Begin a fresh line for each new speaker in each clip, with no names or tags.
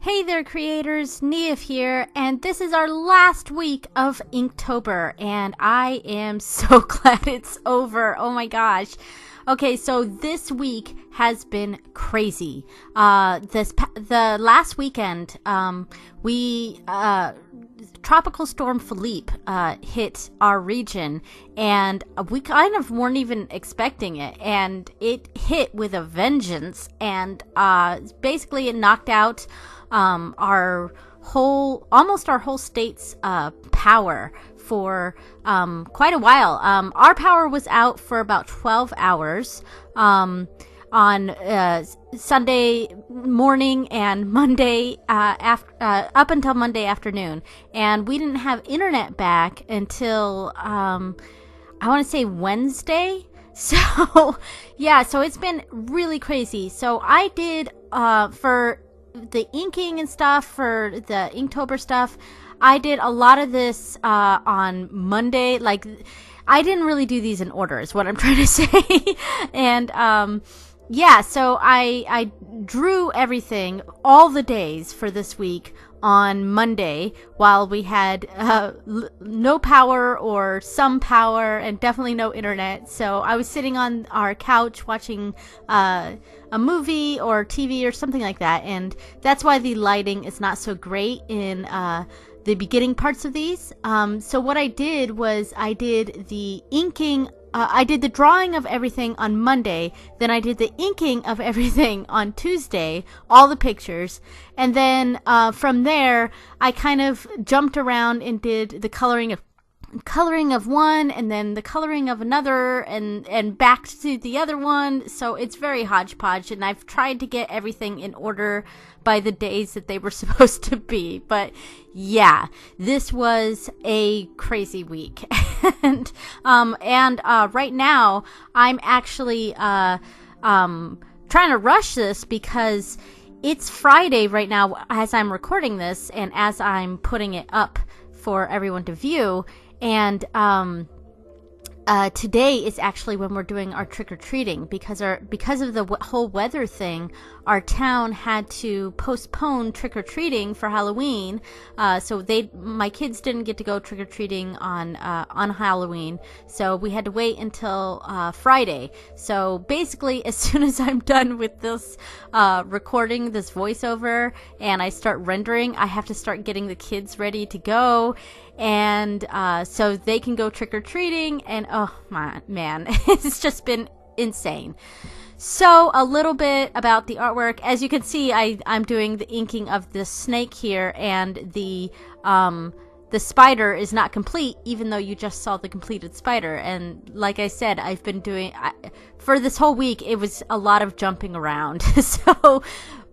Hey there creators, Niamh here, and this is our last week of Inktober, and I am so glad it's over. Oh my gosh. Okay, so this week has been crazy. The last weekend, Tropical Storm Philippe hit our region, and we kind of weren't even expecting it, and it hit with a vengeance, and basically it knocked out almost our whole state's power for quite a while. Our power was out for about 12 hours on Sunday morning and Monday up until Monday afternoon, and we didn't have internet back until I want to say Wednesday. So yeah, so it's been really crazy. So I did for the inking and stuff, for the Inktober stuff, I did a lot of this on Monday. Like, I didn't really do these in order is what I'm trying to say. And yeah, so I drew everything, all the days for this week on Monday, while we had no power or some power and definitely no internet. So I was sitting on our couch watching a movie or TV or something like that, and that's why the lighting is not so great in the beginning parts of these. So what I did was I did the inking. I did the drawing of everything on Monday, then I did the inking of everything on Tuesday, all the pictures, and then from there I kind of jumped around and did the coloring of one, and then the coloring of another, and back to the other one. So it's very hodgepodge, and I've tried to get everything in order by the days that they were supposed to be. But yeah, this was a crazy week. and right now I'm actually trying to rush this because it's Friday right now as I'm recording this and as I'm putting it up for everyone to view. And today is actually when we're doing our trick-or-treating, because of the whole weather thing. Our town had to postpone trick-or-treating for Halloween, so my kids didn't get to go trick-or-treating on Halloween, so we had to wait until Friday. So basically, as soon as I'm done with this recording, this voiceover, and I start rendering, I have to start getting the kids ready to go, and so they can go trick-or-treating. And oh my man, it's just been insane. So a little bit about the artwork. As you can see, I'm doing the inking of the snake here, and the spider is not complete, even though you just saw the completed spider. And like I said, I've been doing for this whole week, it was a lot of jumping around. So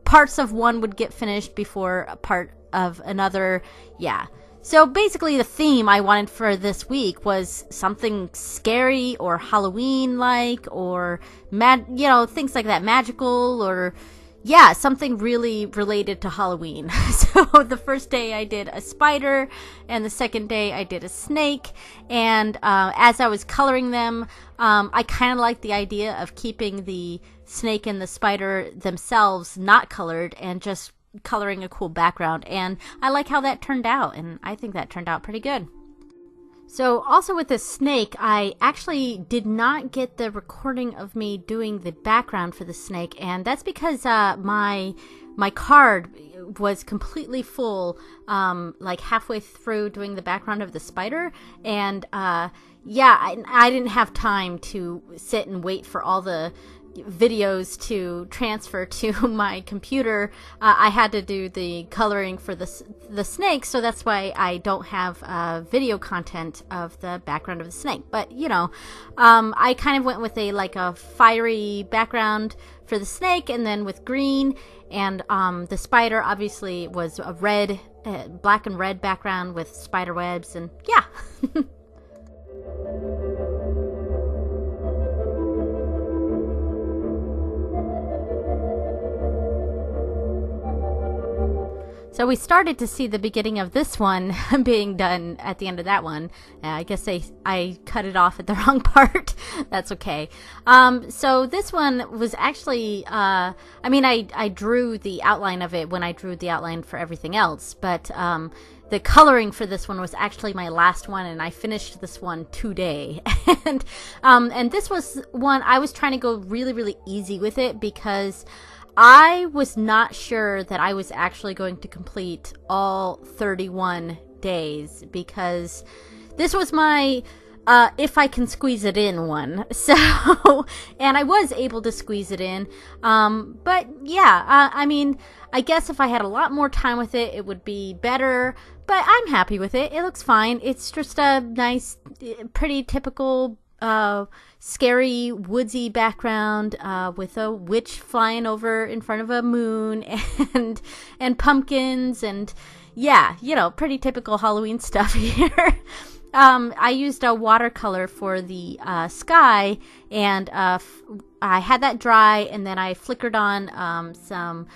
parts of one would get finished before a part of another. Yeah. So basically the theme I wanted for this week was something scary or Halloween-like, or things like that, magical, or yeah, something really related to Halloween. So the first day I did a spider, and the second day I did a snake, and as I was coloring them, I kind of liked the idea of keeping the snake and the spider themselves not colored and just coloring a cool background, and I like how that turned out, and I think that turned out pretty good. So also with this snake, I actually did not get the recording of me doing the background for the snake, and that's because my card was completely full like halfway through doing the background of the spider, and yeah, I didn't have time to sit and wait for all the videos to transfer to my computer. I had to do the coloring for the snake, so that's why I don't have video content of the background of the snake. But I kind of went with a fiery background for the snake, and then with green, and the spider obviously was a red, black and red background with spider webs, and yeah. So we started to see the beginning of this one being done at the end of that one. I guess I cut it off at the wrong part. That's okay. So this one was actually, I mean, I drew the outline of it when I drew the outline for everything else, but the coloring for this one was actually my last one, and I finished this one today. And this was one I was trying to go really, really easy with it because I was not sure that I was actually going to complete all 31 days, because this was my if I can squeeze it in one. So, and I was able to squeeze it in. But yeah, I mean, I guess if I had a lot more time with it, it would be better. But I'm happy with it. It looks fine. It's just a nice, pretty typical scary woodsy background with a witch flying over in front of a moon and pumpkins, and yeah, you know, pretty typical Halloween stuff here. I used a watercolor for the sky, and I had that dry, and then I flickered on some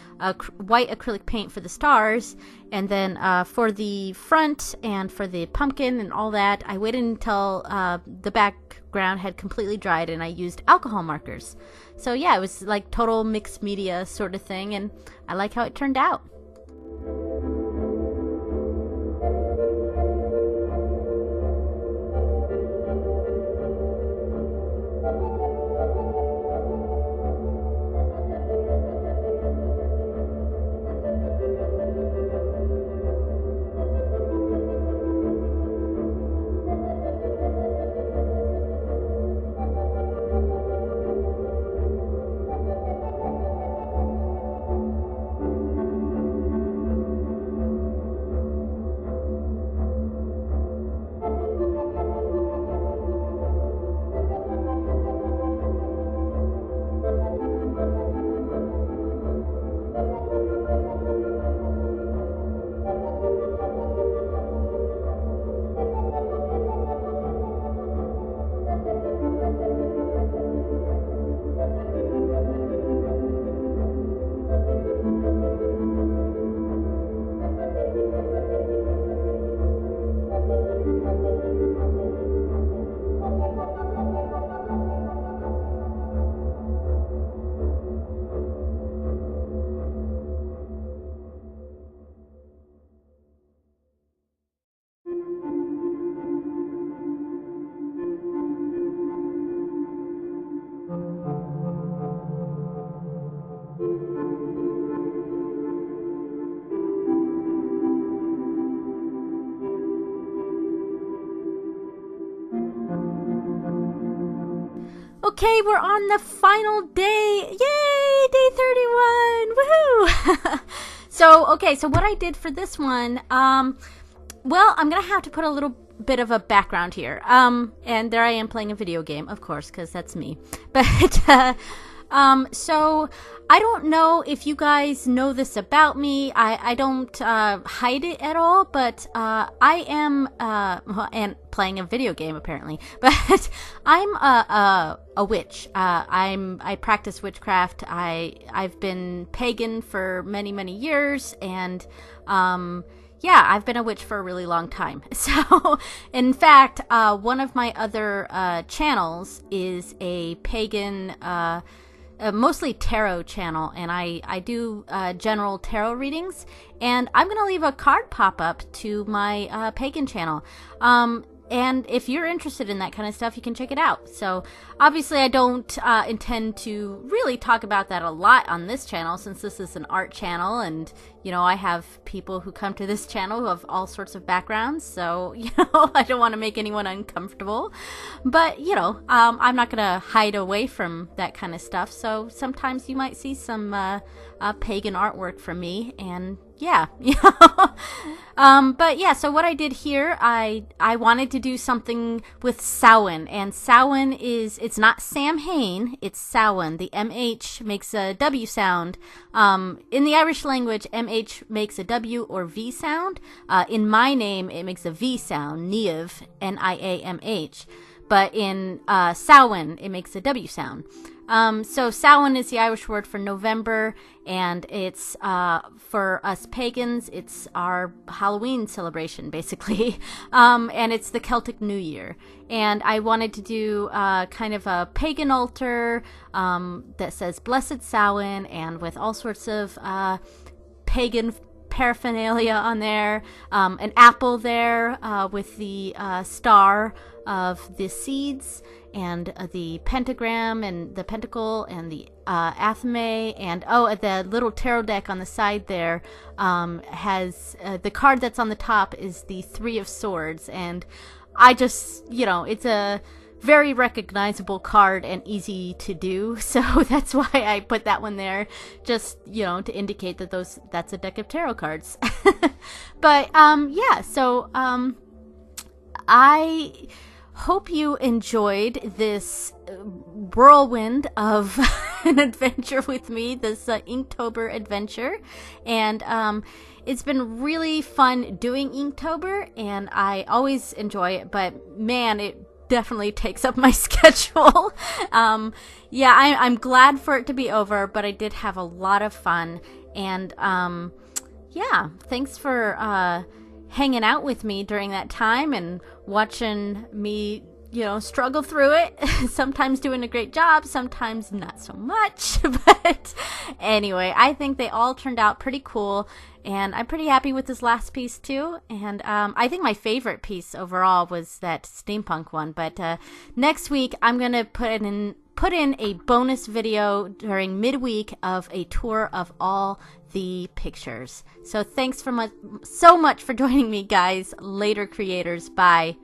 white acrylic paint for the stars, and then for the front and for the pumpkin and all that, I waited until the background had completely dried, and I used alcohol markers. So yeah, it was like total mixed media sort of thing, and I like how it turned out. Okay, we're on the final day. Yay! Day 31. Woohoo! So what I did for this one, well, I'm going to have to put a little bit of a background here. And there I am playing a video game, of course, because that's me. But, so I don't know if you guys know this about me. I don't hide it at all, but I am, and playing a video game apparently, but I'm a witch. I practice witchcraft. I've been pagan for many, many years, and yeah, I've been a witch for a really long time. So, in fact, one of my other channels is a pagan, mostly tarot channel, and I do general tarot readings, and I'm going to leave a card pop-up to my pagan channel. And if you're interested in that kind of stuff, you can check it out. So obviously I don't intend to really talk about that a lot on this channel, since this is an art channel, and you know, I have people who come to this channel who have all sorts of backgrounds, so you know, I don't want to make anyone uncomfortable. But you know, I'm not gonna hide away from that kind of stuff, so sometimes you might see some pagan artwork from me, and yeah, you know. But yeah, so what I did here, I wanted to do something with Samhain, and Samhain is, it's not Samhain, it's Samhain. The MH makes a W sound. In the Irish language, MH makes a W or V sound. In my name, it makes a V sound, Niamh, Niamh. But in Samhain, it makes a W sound. So Samhain is the Irish word for November, and it's for us pagans, it's our Halloween celebration, basically. And it's the Celtic New Year. And I wanted to do kind of a pagan altar that says Blessed Samhain, and with all sorts of pagan paraphernalia on there, an apple there with the star of the seeds, and the pentagram and the pentacle and the athame, and the little tarot deck on the side there has the card that's on the top is the Three of Swords, and I just, it's a very recognizable card and easy to do, so that's why I put that one there, just to indicate that that's a deck of tarot cards. But yeah, so I hope you enjoyed this whirlwind of an adventure with me, this Inktober adventure, and it's been really fun doing Inktober, and I always enjoy it, but man, it definitely takes up my schedule. Yeah, I'm glad for it to be over, but I did have a lot of fun, and yeah, thanks for hanging out with me during that time and watching me, struggle through it. Sometimes doing a great job, sometimes not so much. But anyway, I think they all turned out pretty cool, and I'm pretty happy with this last piece too. And I think my favorite piece overall was that steampunk one. But next week I'm gonna put in a bonus video during midweek of a tour of all the pictures. So thanks so much for joining me, guys. Later, creators. Bye.